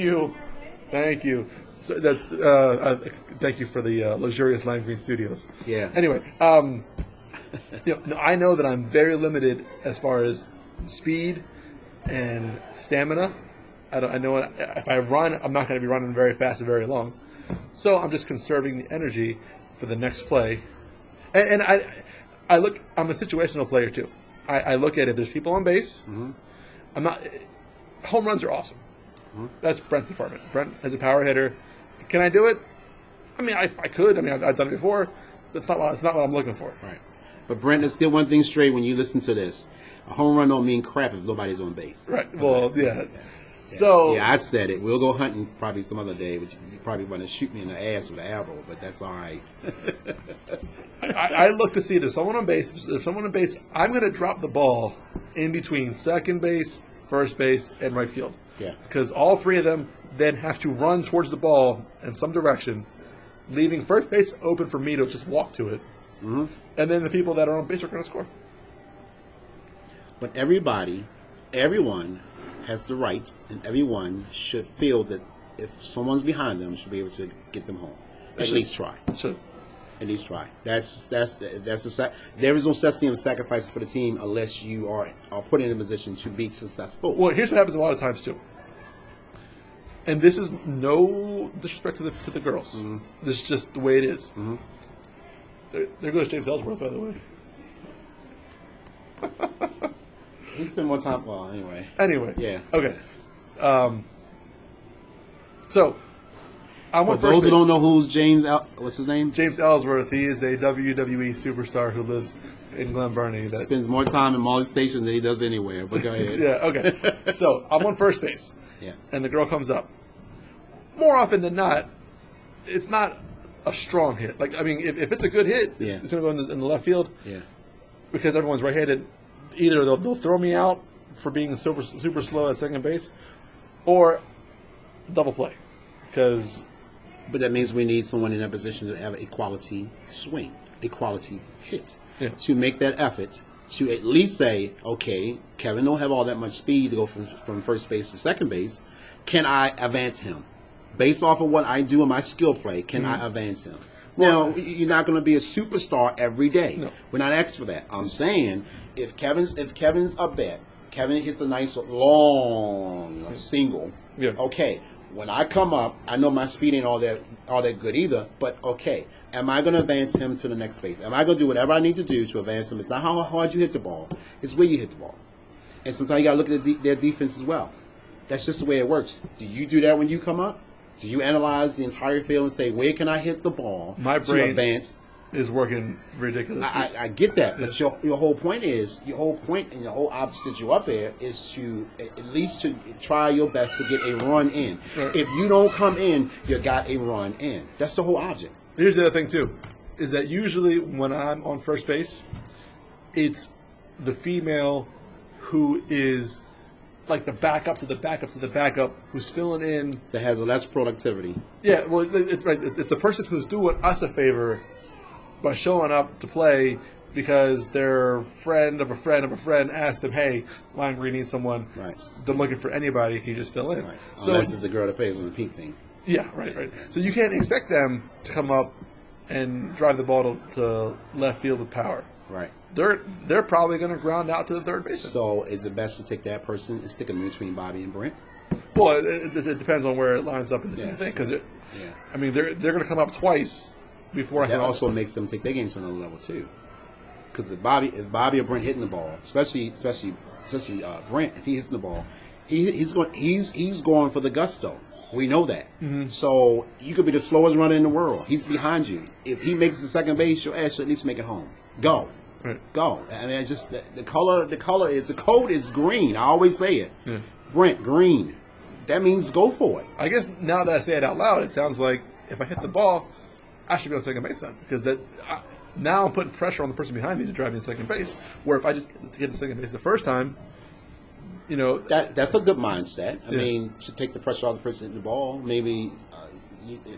you. So that's thank you for the luxurious Lime Green Studios. Yeah. Anyway, I know that I'm very limited as far as speed and stamina. I know if I run, I'm not going to be running very fast and very long. So I'm just conserving the energy for the next play. And I'm a situational player too. I look at if there's people on base. Mm-hmm. Home runs are awesome. Mm-hmm. That's Brent's department. Brent is a power hitter. Can I do it? I mean, I could. I mean, I've done it before. That's not what I'm looking for. Right. But Brent, there's still one thing straight when you listen to this. A home run don't mean crap if nobody's on base. Right. Well, yeah. So I said it. We'll go hunting probably some other day, but you probably want to shoot me in the ass with an arrow, but that's all right. I look to see if there's someone on base. If there's someone on base, I'm going to drop the ball in between second base, first base, and right field. Yeah. Because all three of them then have to run towards the ball in some direction, leaving first base open for me to just walk to it. Mm-hmm. And then the people that are on base are going to score. But everyone has the right, and everyone should feel that if someone's behind them, should be able to get them home. At least try. Should. At least try. There is no such thing as sacrifice for the team unless you are put in a position to be successful. Well, here's what happens a lot of times too. And this is no disrespect to the girls. Mm-hmm. This is just the way it is. Mm-hmm. There goes James Ellsworth, by the way. He spent more time. Well, anyway. Yeah. Okay. So, for those who don't know who's James, what's his name? James Ellsworth. He is a WWE superstar who lives in Glen Burnie. That spends more time in Molly Station than he does anywhere. But go ahead. Yeah. Okay. So I'm on first base. Yeah. And the girl comes up. More often than not, it's not a strong hit. Like, I mean, if it's a good hit, it's going to go in the left field. Yeah. Because everyone's right-handed. Either they'll throw me out for being super slow at second base, or double play, because But that means we need someone in that position to have a quality swing, a quality hit, to make that effort to at least say, okay, Kevin don't have all that much speed to go from first base to second base. Can I advance him? Based off of what I do in my skill play, can I advance him? Now, you're not going to be a superstar every day. No. We're not asking for that. I'm saying if Kevin's up there, Kevin hits a nice long single. Yeah. Okay, when I come up, I know my speed ain't all that good either. But okay, am I going to advance him to the next base? Am I going to do whatever I need to do to advance him? It's not how hard you hit the ball; it's where you hit the ball. And sometimes you got to look at their defense as well. That's just the way it works. Do you do that when you come up? Do you analyze the entire field and say, where can I hit the ball to advance? Is working ridiculously. I get that, but your whole point and your whole object that you're up there is to at least to try your best to get a run in. Right. If you don't come in, you got a run in. That's the whole object. Here's the other thing too, is that usually when I'm on first base, it's the female who is like the backup to the backup to the backup who's filling in. That has less productivity. Yeah, well, it's right. It's the person who's doing us a favor by showing up to play because their friend of a friend of a friend asked them, "Hey, Lime Green needs someone. Right. They're looking for anybody. Can you just fill in?" Right. So Unless it's the girl that plays on the pink team. yeah, right. So you can't expect them to come up and drive the ball to left field with power. Right. They're probably going to ground out to the third baseman. So is it best to take that person and stick them in between Bobby and Brent? Well, it depends on where it lines up in the thing, because I mean they're going to come up twice before. That also makes them take their games to another level too. Because if Bobby or Brent hitting the ball, especially Brent, if he hits the ball, he's going for the gusto. We know that. Mm-hmm. So you could be the slowest runner in the world. He's behind you. If he makes the second base, your ass should at least make it home. Go. Right. Go. I mean, it's just the color. The code is green. I always say it. Yeah. Brent, green. That means go for it. I guess now that I say it out loud, it sounds like if I hit the ball, I should be on second base then, because now I'm putting pressure on the person behind me to drive me to second base. Where if I just get to second base the first time, that's a good mindset. I mean, to take the pressure off the person hitting the ball. Maybe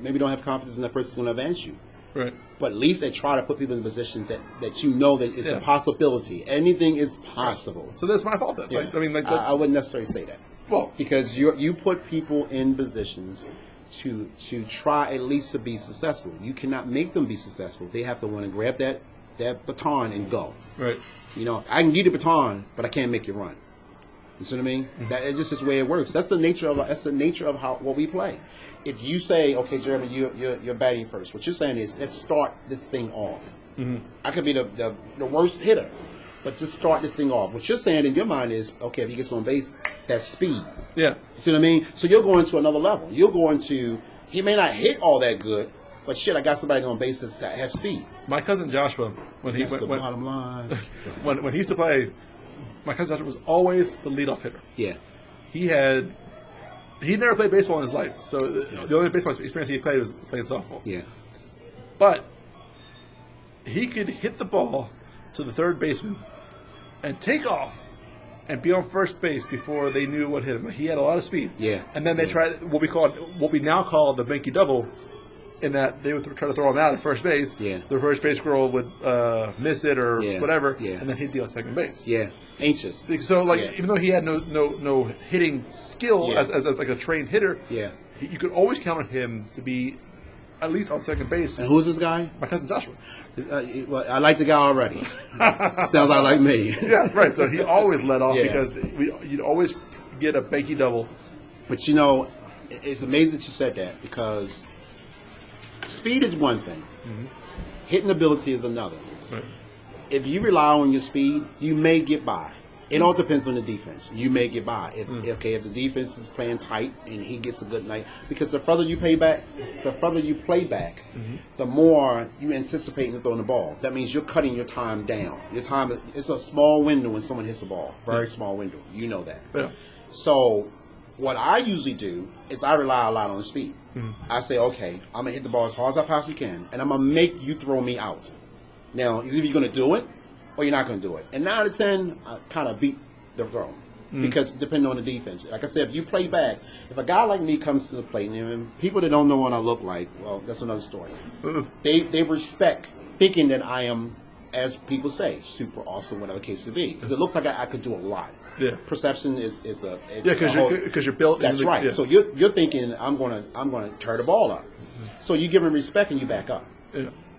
maybe don't have confidence in that person's going to advance you. Right. But at least they try to put people in a position that you know that it's a possibility. Anything is possible. So that's my fault then. Yeah. Like, I mean, I wouldn't necessarily say that. Well, because you put people in positions to try at least to be successful. You cannot make them be successful. They have to want to grab that baton and go. Right. I can give you the baton, but I can't make you run. You see what I mean? Mm-hmm. It's just the way it works. That's the nature of what we play. If you say, okay, Jeremy, you're batting first. What you're saying is, let's start this thing off. Mm-hmm. I could be the worst hitter, but just start this thing off. What you're saying in your mind is, okay, if he gets on base, that's speed. Yeah. You see what I mean? So you're going to another level. He may not hit all that good, but shit, I got somebody on base that has speed. My cousin Joshua, when he bottom line. when he used to play, my cousin Joshua was always the leadoff hitter. Yeah. He never played baseball in his life, so the only baseball experience he played was playing softball. Yeah. But he could hit the ball to the third baseman and take off and be on first base before they knew what hit him. He had a lot of speed. Yeah. And then they tried what we now call the Benke double, in that they would try to throw him out at first base. Yeah. The first base girl would miss it or whatever, yeah. and then he'd be on second base. Yeah. Anxious. So even though he had no hitting skill as like a trained hitter, you could always count on him to be at least on second base. And who's this guy? My cousin Joshua. Well, I like the guy already. Sounds like me. Yeah, right. So he always led off because you'd always get a Benke double. But it's amazing that you said that, because speed is one thing. Mm-hmm. Hitting ability is another. Right. If you rely on your speed, you may get by. It all depends on the defense. You may get by. If the defense is playing tight and he gets a good night, because the further you play back, mm-hmm. the more you anticipate in throwing the ball. That means you're cutting your time down. It's a small window when someone hits the ball. Very small window. You know that. Yeah. So what I usually do is I rely a lot on speed. Mm-hmm. I say, okay, I'm going to hit the ball as hard as I possibly can, and I'm going to make you throw me out. Now, either you're going to do it or you're not going to do it. And 9 out of 10, I kind of beat the throw. because depending on the defense. Like I said, if you play back, if a guy like me comes to the plate, and people that don't know what I look like, well, that's another story. They respect thinking that I am, as people say, super awesome, whatever the case to be. Because it looks like I could do a lot. Yeah. Perception is a because you're built. That's right. Yeah. So you're thinking I'm gonna tear the ball up. So you give him respect and you back up,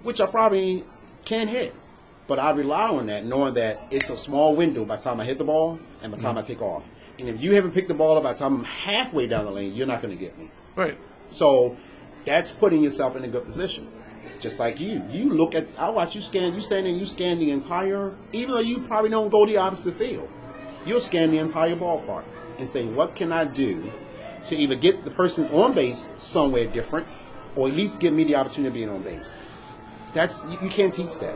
which I probably can hit, but I rely on that, knowing that it's a small window by the time I hit the ball and by the time I take off. And if you haven't picked the ball up by the time I'm halfway down the lane, you're not going to get me. Right. So that's putting yourself in a good position. Just like you look at. I watch you scan. You stand there, you scan the entire. Even though you probably don't go the opposite field, you'll scan the entire ballpark and say, what can I do to either get the person on base somewhere different, or at least give me the opportunity of being on base. That's you can't teach that.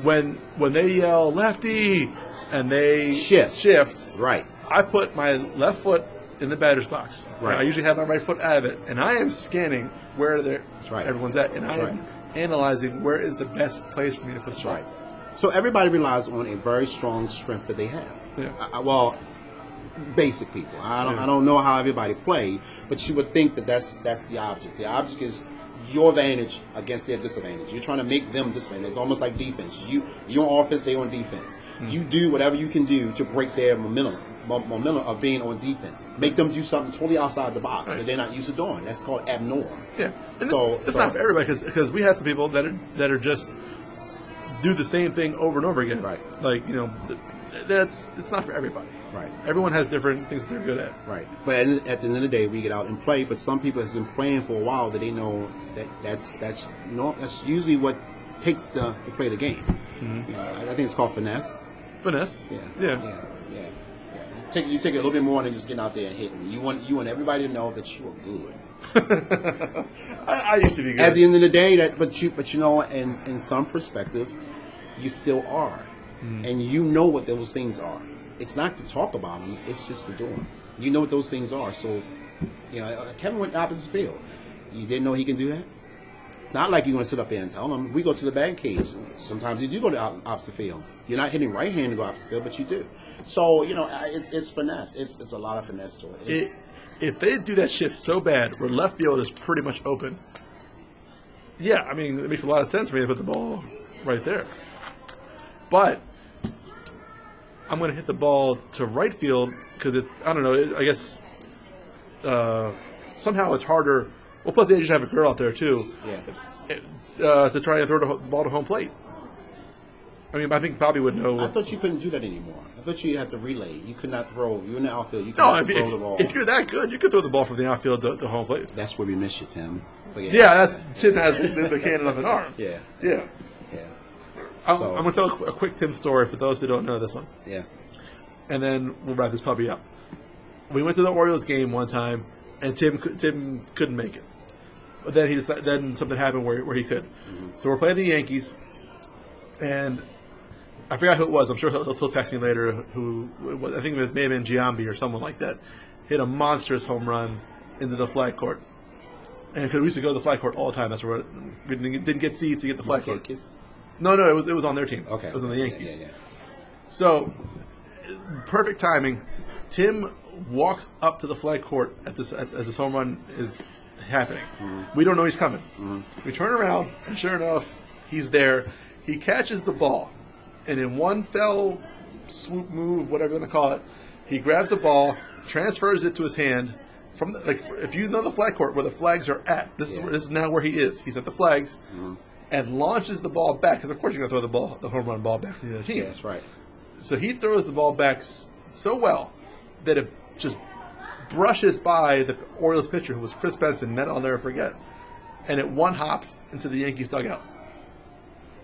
When they yell lefty and they shift, right? I put my left foot in the batter's box. Right. I usually have my right foot out of it, and I am scanning where everyone's at, and I am analyzing where is the best place for me to put the ball. Right. So everybody relies on a very strong strength that they have. Yeah. Well, basic people. I don't know how everybody play, but you would think that that's the object. The object is your advantage against their disadvantage. You're trying to make them disadvantage. It's almost like defense. You're on offense, they're on defense. You do whatever you can do to break their momentum of being on defense. Make them do something totally outside the box that they're not used to doing. That's called abnormal. Yeah, and it's not for everybody because we have some people that are just do the same thing over and over again. Right. Like it's not for everybody. Right. Everyone has different things that they're good at. Right. But at the end of the day, we get out and play. But some people have been playing for a while that they know that's usually what takes to play the game. Mm-hmm. I think it's called finesse. Finesse. Yeah. You take it a little bit more than just getting out there and hitting. You want everybody to know that you are good. I used to be good. At the end of the day, but you know, in some perspective, you still are, and you know what those things are. It's not to talk about them; it's just to do them. You know what those things are. So, Kevin went opposite field. You didn't know he can do that. It's not like you're going to sit up there and tell him. We go to the batting cage. Sometimes you do go to opposite field. You're not hitting right hand to go opposite field, but you do. So it's finesse. It's a lot of finesse to it. If they do that shift so bad where left field is pretty much open, yeah, I mean it makes a lot of sense for me to put the ball right there. But I'm going to hit the ball to right field because I don't know. I guess somehow it's harder. Well, plus they just have a girl out there too. Yeah. To try and throw the ball to home plate. I mean, I think Bobby would know. I thought you couldn't do that anymore. I thought you had to relay. You could not throw. You're in the outfield. You could throw the ball. If you're that good, you could throw the ball from the outfield to home plate. That's where we miss you, Tim. Tim has the cannon of an arm. Yeah. I'm going to tell a quick Tim story for those who don't know this one. Yeah. And then we'll wrap this puppy up. We went to the Orioles game one time, and Tim couldn't make it. But then something happened where he could. Mm-hmm. So we're playing the Yankees, and I forgot who it was. I'm sure he'll text me later. Who it was. I think it may have been Giambi or someone like that. Hit a monstrous home run into the flag court. And because we used to go to the flag court all the time. That's where we didn't get seats to get the flag court. Yankees? No, it was on their team. Okay. It was on the Yankees. Yeah. So, perfect timing. Tim walks up to the flag court as this home run is happening. Mm-hmm. We don't know he's coming. Mm-hmm. We turn around, and sure enough, he's there. He catches the ball, and in one fell swoop move, whatever you want to call it, he grabs the ball, transfers it to his hand. If you know the flag court where the flags are at, this is now where he is. He's at the flags. Mm-hmm. And launches the ball back because, of course, you're going to throw the home run ball back to the other team. Yeah, that's right. So he throws the ball back so well that it just brushes by the Orioles pitcher, who was Chris Benson, that I'll never forget, and it one hops into the Yankees dugout.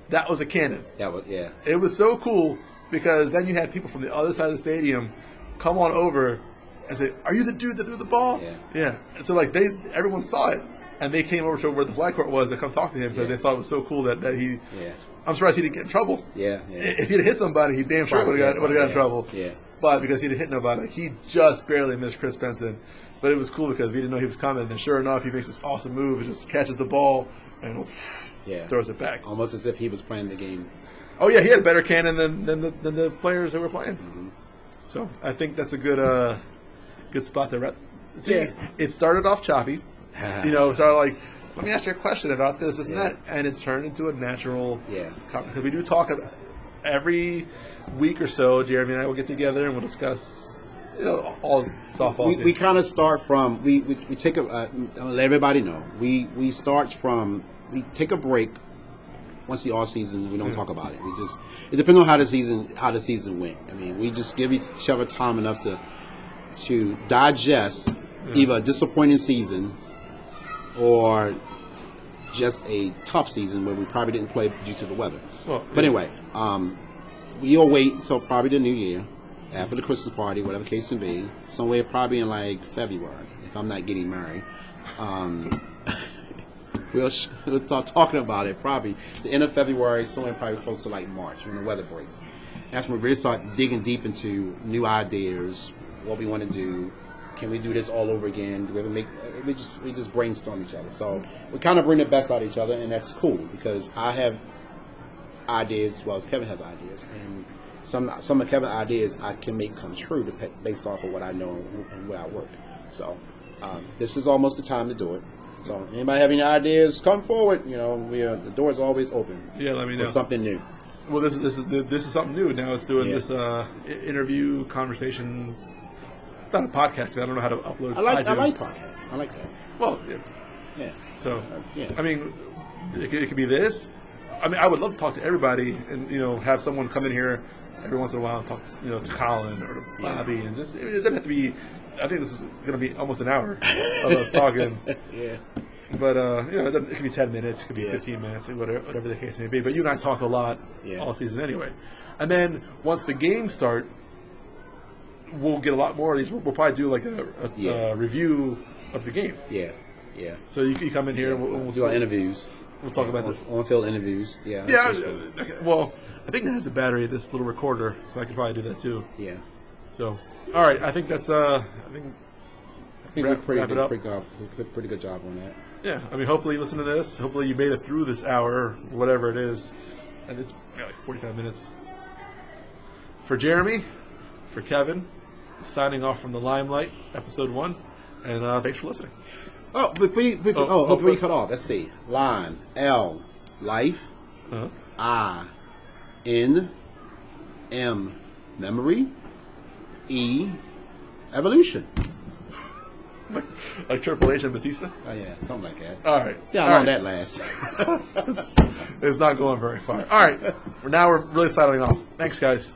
That was a cannon. It was so cool because then you had people from the other side of the stadium come on over and say, "Are you the dude that threw the ball?" Yeah. And so everyone saw it. And they came over to where the flag court was to come talk to him because they thought it was so cool that he. Yeah. I'm surprised he didn't get in trouble. Yeah. If he'd hit somebody, he damn sure would have got in trouble. Yeah. But because he didn't hit nobody, he just barely missed Chris Benson. But it was cool because we didn't know he was coming. And sure enough, he makes this awesome move and just catches the ball and throws it back. Almost as if he was playing the game. Oh yeah, he had a better cannon than the players that were playing. Mm-hmm. So I think that's a good spot to see. It started off choppy. Started like, let me ask you a question about this, and that, and it turned into a natural. Because we do talk every week or so. Jeremy and I will get together and we'll discuss, all softball. We kind of start from we take a let everybody know we start from we take a break once the off season. We don't talk about it. It depends on how the season went. I mean, we just give each other time enough to digest either a disappointing season or just a tough season where we probably didn't play due to the weather. But anyway, we'll wait until probably the new year, after the Christmas party, whatever case may be, somewhere probably in like February, if I'm not getting married. We'll start talking about it probably the end of February, somewhere probably close to like March when the weather breaks. That's when we really start digging deep into new ideas, what we want to do. Can we do this all over again? Do we ever we just brainstorm each other. So we kind of bring the best out of each other, and that's cool because I have ideas as well as Kevin has ideas, and some of Kevin's ideas I can make come true based off of what I know and where I work. So this is almost the time to do it. So anybody have any ideas, come forward. The door is always open. Yeah, let me know. For something new. Well, this is something new. Now it's doing this interview conversation. It's not a podcast. I don't know how to upload. I like podcasts. I like that. Well, yeah. So, I mean, it could be this. I mean, I would love to talk to everybody and have someone come in here every once in a while and talk to Colin or to Bobby and just it doesn't have to be. I think this is going to be almost an hour of us talking. But it could be 10 minutes, it could be 15 minutes, whatever the case may be. But you and I talk a lot all season anyway. And then once the games start, we'll get a lot more of these. We'll probably do like a review of the game. Yeah. So you come in here and we'll do our interviews. We'll talk about the on-field interviews. Yeah. Okay. Well, I think it has a battery, this little recorder, so I could probably do that too. Yeah. So, all right. I think that's. I think we did pretty good job on that. Yeah. I mean, hopefully you listen to this. Hopefully you made it through this hour, whatever it is, and it's like 45 minutes. For Jeremy, for Kevin, signing off from the Limelight, episode 1, and thanks for listening. Oh, before you cut off, let's see. Line L, life. I, N, M, memory. E, evolution. Like Triple H and Batista? Oh, yeah, something like that. All right. See how long that lasts. It's not going very far. All right. Now we're really signing off. Thanks, guys.